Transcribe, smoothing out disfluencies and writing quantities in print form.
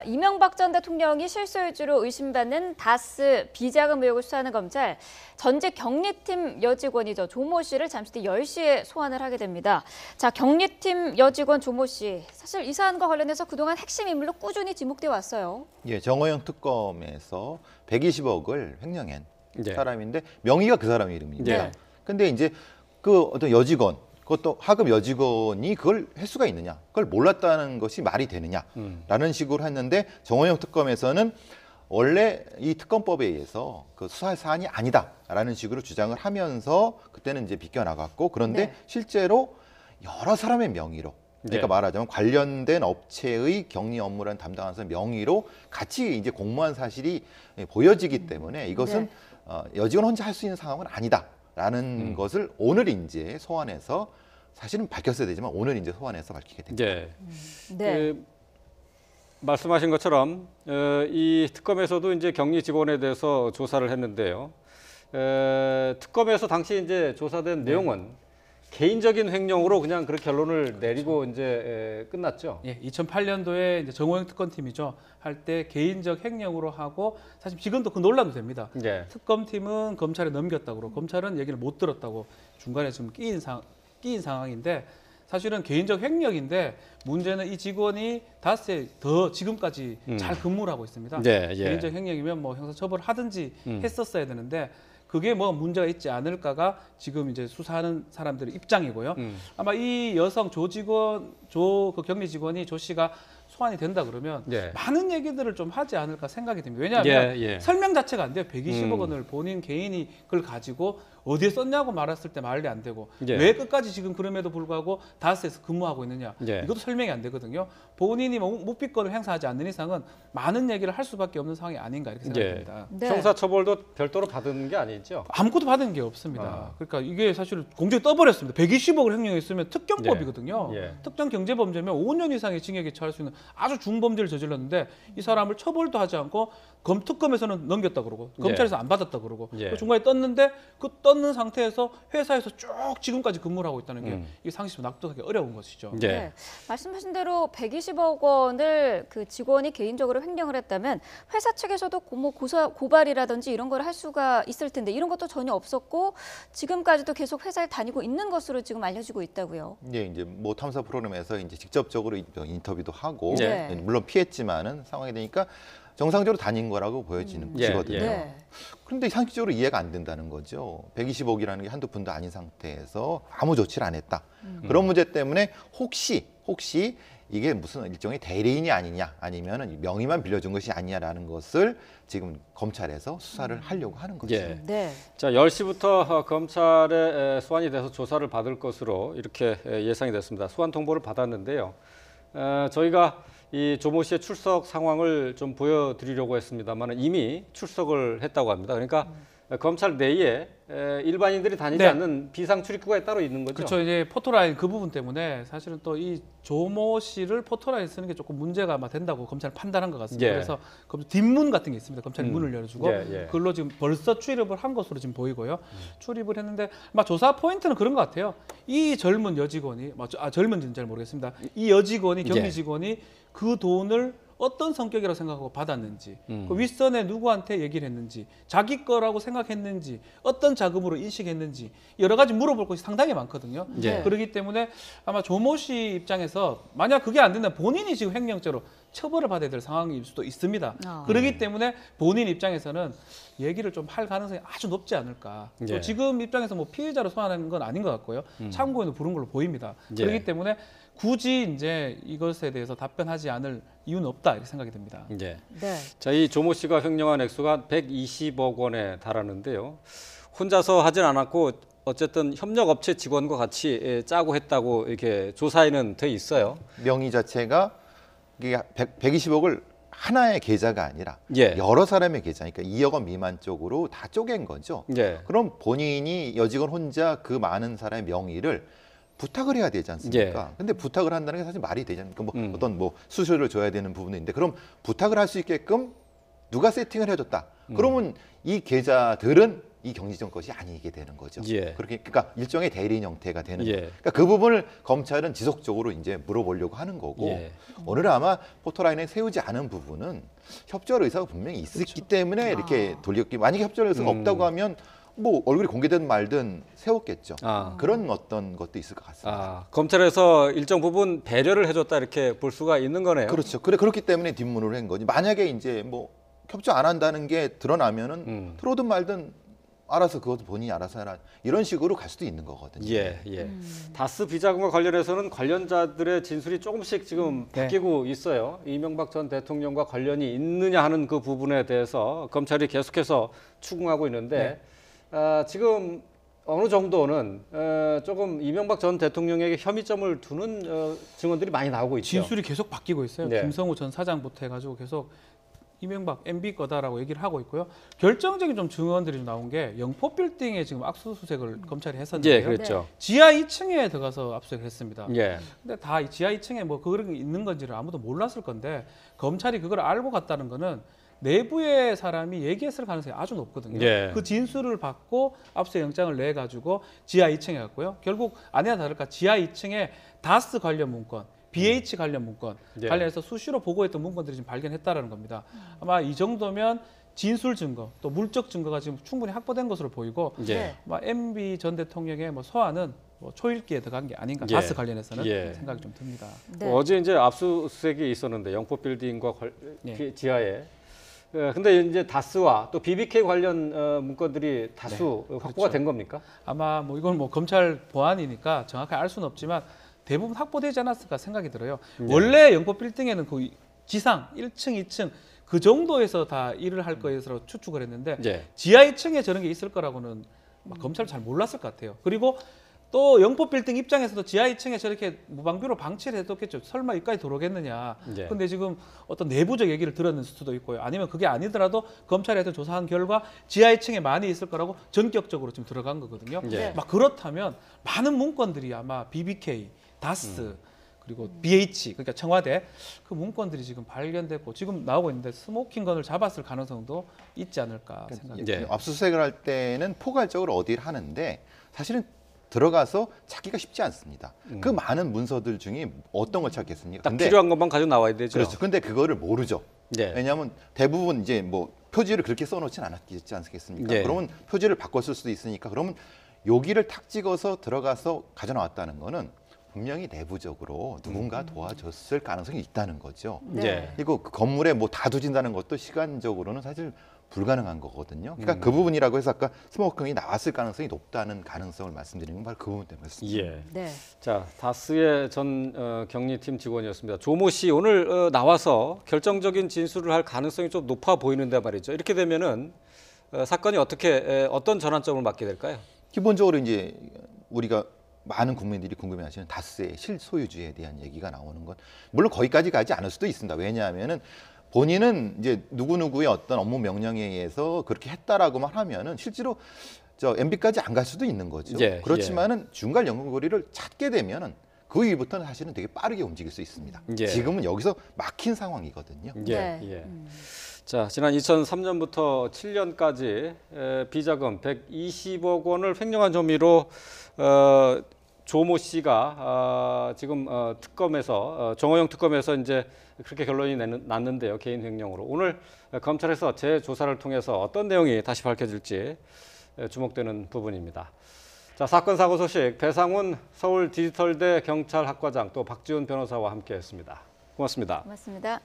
이명박 전 대통령이 실소유주로 의심받는 다스 비자금 의혹을 수사하는 검찰, 전직 경리팀 여직원이죠. 조모 씨를 잠시 뒤 10시에 소환을 하게 됩니다. 자, 경리팀 여직원 조모 씨, 사실 이 사안과 관련해서 그동안 핵심 인물로 꾸준히 지목돼 왔어요. 예, 정호영 특검에서 120억을 횡령한 네. 사람인데 명의가 그 사람 이름입니다. 네. 근데 이제 그 어떤 여직원, 그것도 하급 여직원이 그걸 할 수가 있느냐, 그걸 몰랐다는 것이 말이 되느냐라는 식으로 했는데 정호영 특검에서는 원래 이 특검법에 의해서 그 수사 사안이 아니다라는 식으로 주장을 하면서 그때는 이제 비껴나갔고, 그런데 네. 실제로 여러 사람의 명의로, 그러니까 네. 말하자면 관련된 업체의 격리 업무를 담당하는 사람 명의로 같이 이제 공모한 사실이 보여지기 때문에 이것은 네. 여직원 혼자 할 수 있는 상황은 아니다라는 것을 오늘 이제 소환해서, 사실은 밝혔어야 되지만 오늘 이제 소환해서 밝히게 됩니다. 네. 네. 그, 말씀하신 것처럼 이 특검에서도 이제 격리 직원에 대해서 조사를 했는데요. 특검에서 당시 이제 조사된 내용은 개인적인 횡령으로 그냥 그렇게 결론을 내리고 이제 끝났죠. 예, 2008년도에 이제 정호영 특검팀이죠. 할 때 개인적 횡령으로 하고, 사실 지금도 그 논란도 됩니다. 네. 특검팀은 검찰에 넘겼다고 그러고 검찰은 얘기를 못 들었다고 중간에 지금 끼인 상황인데, 사실은 개인적 횡령인데 문제는 이 직원이 닷새 더 지금까지 잘 근무를 하고 있습니다. 네, 예. 개인적 횡령이면 뭐 형사처벌 하든지 했었어야 되는데 그게 뭐 문제가 있지 않을까가 지금 이제 수사하는 사람들의 입장이고요. 아마 이 여성 그 격리 직원이 조 씨가 소환이 된다 그러면 예. 많은 얘기들을 좀 하지 않을까 생각이 듭니다. 왜냐하면 예. 설명 자체가 안 돼요. 120억 원을 본인 개인이 그걸 가지고 어디에 썼냐고 말했을 때 말이 안 되고, 예. 왜 끝까지 지금 그럼에도 불구하고 다스에서 근무하고 있느냐, 예. 이것도 설명이 안 되거든요. 본인이 묵비권을 행사하지 않는 이상은 많은 얘기를 할 수밖에 없는 상황이 아닌가 이렇게 생각이 예. 듭니다. 네. 형사처벌도 별도로 받은 게 아니죠. 아무것도 받은 게 없습니다. 그러니까 이게 사실 공정이 떠버렸습니다. 120억을 횡령했으면 특경법이거든요. 예. 예. 특정 경제범죄면 5년 이상의 징역에 처할 수 있는 아주 중범죄를 저질렀는데 이 사람을 처벌도 하지 않고 특검에서는 넘겼다 그러고 검찰에서 안 받았다 그러고 예. 그 중간에 떴는데 그 떴는 상태에서 회사에서 쭉 지금까지 근무를 하고 있다는 게 이게 상식적으로 납득하기 어려운 것이죠. 예. 네. 말씀하신 대로 120억 원을 그 직원이 개인적으로 횡령을 했다면 회사 측에서도 뭐 고발이라든지 이런 걸 할 수가 있을 텐데 이런 것도 전혀 없었고 지금까지도 계속 회사에 다니고 있는 것으로 지금 알려지고 있다고요. 예, 이제 모 탐사 프로그램에서 이제 직접적으로 인터뷰도 하고, 네. 물론 피했지만은 상황이 되니까 정상적으로 다닌 거라고 보여지거든요. 네. 그런데 상식적으로 이해가 안 된다는 거죠. 120억이라는 게 한두 푼도 아닌 상태에서 아무 조치를 안 했다. 그런 문제 때문에 혹시 이게 무슨 일종의 대리인이 아니냐, 아니면 명의만 빌려준 것이 아니냐라는 것을 지금 검찰에서 수사를 하려고 하는 거죠. 예. 네. 자, 10시부터 검찰에 소환이 돼서 조사를 받을 것으로 이렇게 예상이 됐습니다. 소환 통보를 받았는데요. 저희가 이 조모 씨의 출석 상황을 좀 보여드리려고 했습니다만 이미 출석을 했다고 합니다. 그러니까 검찰 내에 일반인들이 다니지 네. 않는 비상 출입구가 따로 있는 거죠. 그렇죠. 이제 포토라인 그 부분 때문에 사실은 또 이 조모 씨를 포토라인 쓰는 게 조금 문제가 아마 된다고 검찰은 판단한 것 같습니다. 예. 그래서 뒷문 같은 게 있습니다. 검찰이 문을 열어주고 예. 그걸로 지금 벌써 출입을 한 것으로 지금 보이고요. 출입을 했는데 아마 조사 포인트는 그런 것 같아요. 이 젊은 여직원이 젊은지는 잘 모르겠습니다. 이 여직원이 격리 직원이 그 돈을 어떤 성격이라고 생각하고 받았는지, 그 윗선에 누구한테 얘기를 했는지, 자기 거라고 생각했는지, 어떤 자금으로 인식했는지 여러 가지 물어볼 것이 상당히 많거든요. 예. 그렇기 때문에 아마 조모 씨 입장에서 만약 그게 안 된다면 본인이 지금 횡령죄로 처벌을 받아야 될 상황일 수도 있습니다. 그렇기 때문에 본인 입장에서는 얘기를 좀 할 가능성이 아주 높지 않을까. 예. 또 지금 입장에서 뭐 피의자로 소환하는 건 아닌 것 같고요. 참고인을 부른 걸로 보입니다. 예. 그렇기 때문에 굳이 이제 이것에 대해서 답변하지 않을 이유는 없다 이렇게 생각이 듭니다. 예. 네. 자, 이 조모 씨가 횡령한 액수가 120억 원에 달하는데요. 혼자서 하진 않았고 어쨌든 협력업체 직원과 같이 짜고 했다고 이렇게 조사에는 돼 있어요. 명의 자체가 이게 120억을 하나의 계좌가 아니라 예. 여러 사람의 계좌, 그러니까 2억 원 미만 쪽으로 다 쪼갠 거죠. 예. 그럼 본인이 여직원 혼자 그 많은 사람의 명의를 부탁을 해야 되지 않습니까? 근데 부탁을 한다는 게 사실 말이 되지 않습니까? 어떤 수수료를 줘야 되는 부분도 있는데, 그럼 부탁을 할 수 있게끔 누가 세팅을 해줬다. 그러면 이 계좌들은 이 경리지원 것이 아니게 되는 거죠. 예. 그러니까 일종의 대리인 형태가 되는 예. 거예요. 그러니까 그 부분을 검찰은 지속적으로 이제 물어보려고 하는 거고 예. 오늘 아마 포토라인에 세우지 않은 부분은 협조할 의사가 분명히 있었기 때문에 이렇게 돌렸기. 만약에 협조할 의사가 없다고 하면 뭐 얼굴이 공개된 말든 세웠겠죠. 그런 어떤 것도 있을 것 같습니다. 검찰에서 일정 부분 배려를 해줬다 이렇게 볼 수가 있는 거네요. 그렇죠. 그렇기 때문에 뒷문으로 한 거지. 만약에 이제 뭐 협조 안 한다는 게 드러나면은 들어오든 말든 알아서 그것도 본인이 알아서 해라. 이런 식으로 갈 수도 있는 거거든요. 예, 예. 다스 비자금과 관련해서는 관련자들의 진술이 조금씩 지금 바뀌고 있어요. 이명박 전 대통령과 관련이 있느냐 하는 그 부분에 대해서 검찰이 계속해서 추궁하고 있는데 지금 어느 정도는 조금 이명박 전 대통령에게 혐의점을 두는 증언들이 많이 나오고 있죠. 진술이 계속 바뀌고 있어요. 네. 김성우 전 사장부터 해가지고 계속 이명박 MB 거다라고 얘기를 하고 있고요. 결정적인 좀 증언들이 좀 나온 게 영포 빌딩에 지금 압수수색을 검찰이 했었는데요. 예, 그렇죠. 지하 2층에 들어가서 압수수색을 했습니다. 예. 근데 다 지하 2층에 뭐 그런 게 있는 건지를 아무도 몰랐을 건데 검찰이 그걸 알고 갔다는 거는 내부의 사람이 얘기했을 가능성이 아주 높거든요. 예. 그 진술을 받고 압수수색 영장을 내 가지고 지하 2층에 갔고요. 결국 아니나 다를까 지하 2층에 다스 관련 문건, BH 관련 문건 예. 관련해서 수시로 보고했던 문건들이 지금 발견했다라는 겁니다. 아마 이 정도면 진술 증거 또 물적 증거가 지금 충분히 확보된 것으로 보이고 예. 아마 MB 전 대통령의 뭐 소환은 뭐 초읽기에 들어간 게 아닌가 예. 다스 관련해서는 예. 생각이 좀 듭니다. 네. 어제 이제 압수수색이 있었는데 영포 빌딩과 예. 지하에. 근데 이제 다스와 또 BBK 관련 문건들이 다수 확보가 된 겁니까? 아마 뭐 이건 뭐 검찰 보안이니까 정확하게 알 수는 없지만 대부분 확보되지 않았을까 생각이 들어요. 원래 영포 빌딩에는 그 지상 1층, 2층 그 정도에서 다 일을 할 것으로 추측을 했는데 예. 지하 2층에 저런 게 있을 거라고는 검찰 잘 몰랐을 것 같아요. 그리고 또 영포 빌딩 입장에서도 지하 2층에 저렇게 무방비로 방치를 해뒀겠죠. 설마 여기까지 들어오겠느냐. 예. 근데 지금 어떤 내부적 얘기를 들었을 수도 있고요. 아니면 그게 아니더라도 검찰이 하여튼 조사한 결과 지하 2층에 많이 있을 거라고 전격적으로 지금 들어간 거거든요. 예. 막 그렇다면 많은 문건들이 아마 BBK, 다스 그리고 BH 그러니까 청와대 그 문건들이 지금 발견됐고 지금 나오고 있는데 스모킹건을 잡았을 가능성도 있지 않을까 생각합니다. 예. 압수수색을 할 때는 포괄적으로 어디를 하는데 사실은 들어가서 찾기가 쉽지 않습니다. 그 많은 문서들 중에 어떤 걸 찾겠습니까? 딱 필요한 것만 가지고 나와야 되죠. 그렇죠. 근데 그거를 모르죠. 예. 왜냐하면 대부분 이제 뭐 표지를 그렇게 써놓진 않았지 않겠습니까? 예. 그러면 표지를 바꿨을 수도 있으니까 그러면 여기를 탁 찍어서 들어가서 가져나왔다는 거는 분명히 내부적으로 누군가 도와줬을 가능성이 있다는 거죠. 네. 예. 그리고 그 건물에 뭐 다 두진다는 것도 시간적으로는 사실 불가능한 거거든요. 그러니까 그 부분이라고 해서 아까 스모킹이 나왔을 가능성이 높다는 가능성을 말씀드리는 건 바로 그 부분 때문이었습니다. 예. 네. 자, 다스의 전 경리팀 직원이었습니다. 조모 씨 오늘 나와서 결정적인 진술을 할 가능성이 좀 높아 보이는데 말이죠. 이렇게 되면은 사건이 어떤 전환점을 맞게 될까요? 기본적으로 이제 우리가 많은 국민들이 궁금해하시는 다스의 실소유주에 대한 얘기가 나오는 건 물론 거기까지 가지 않을 수도 있습니다. 왜냐하면은 본인은 이제 누구누구의 어떤 업무 명령에 의해서 그렇게 했다라고만 하면은 실제로 저 MB까지 안 갈 수도 있는 거죠. 예, 그렇지만은 중간 연결고리를 찾게 되면은 그 이후부터는 사실은 되게 빠르게 움직일 수 있습니다. 예. 지금은 여기서 막힌 상황이거든요. 예. 네. 예. 자, 지난 2003년부터 7년까지 비자금 120억 원을 횡령한 혐의로 조모 씨가 지금 특검에서 정호영 특검에서 이제 그렇게 결론이 났는데요. 개인 횡령으로. 오늘 검찰에서 재조사를 통해서 어떤 내용이 다시 밝혀질지 주목되는 부분입니다. 자, 사건 사고 소식 배상훈 서울 디지털대 경찰학과장 또 박지훈 변호사와 함께했습니다. 고맙습니다. 고맙습니다.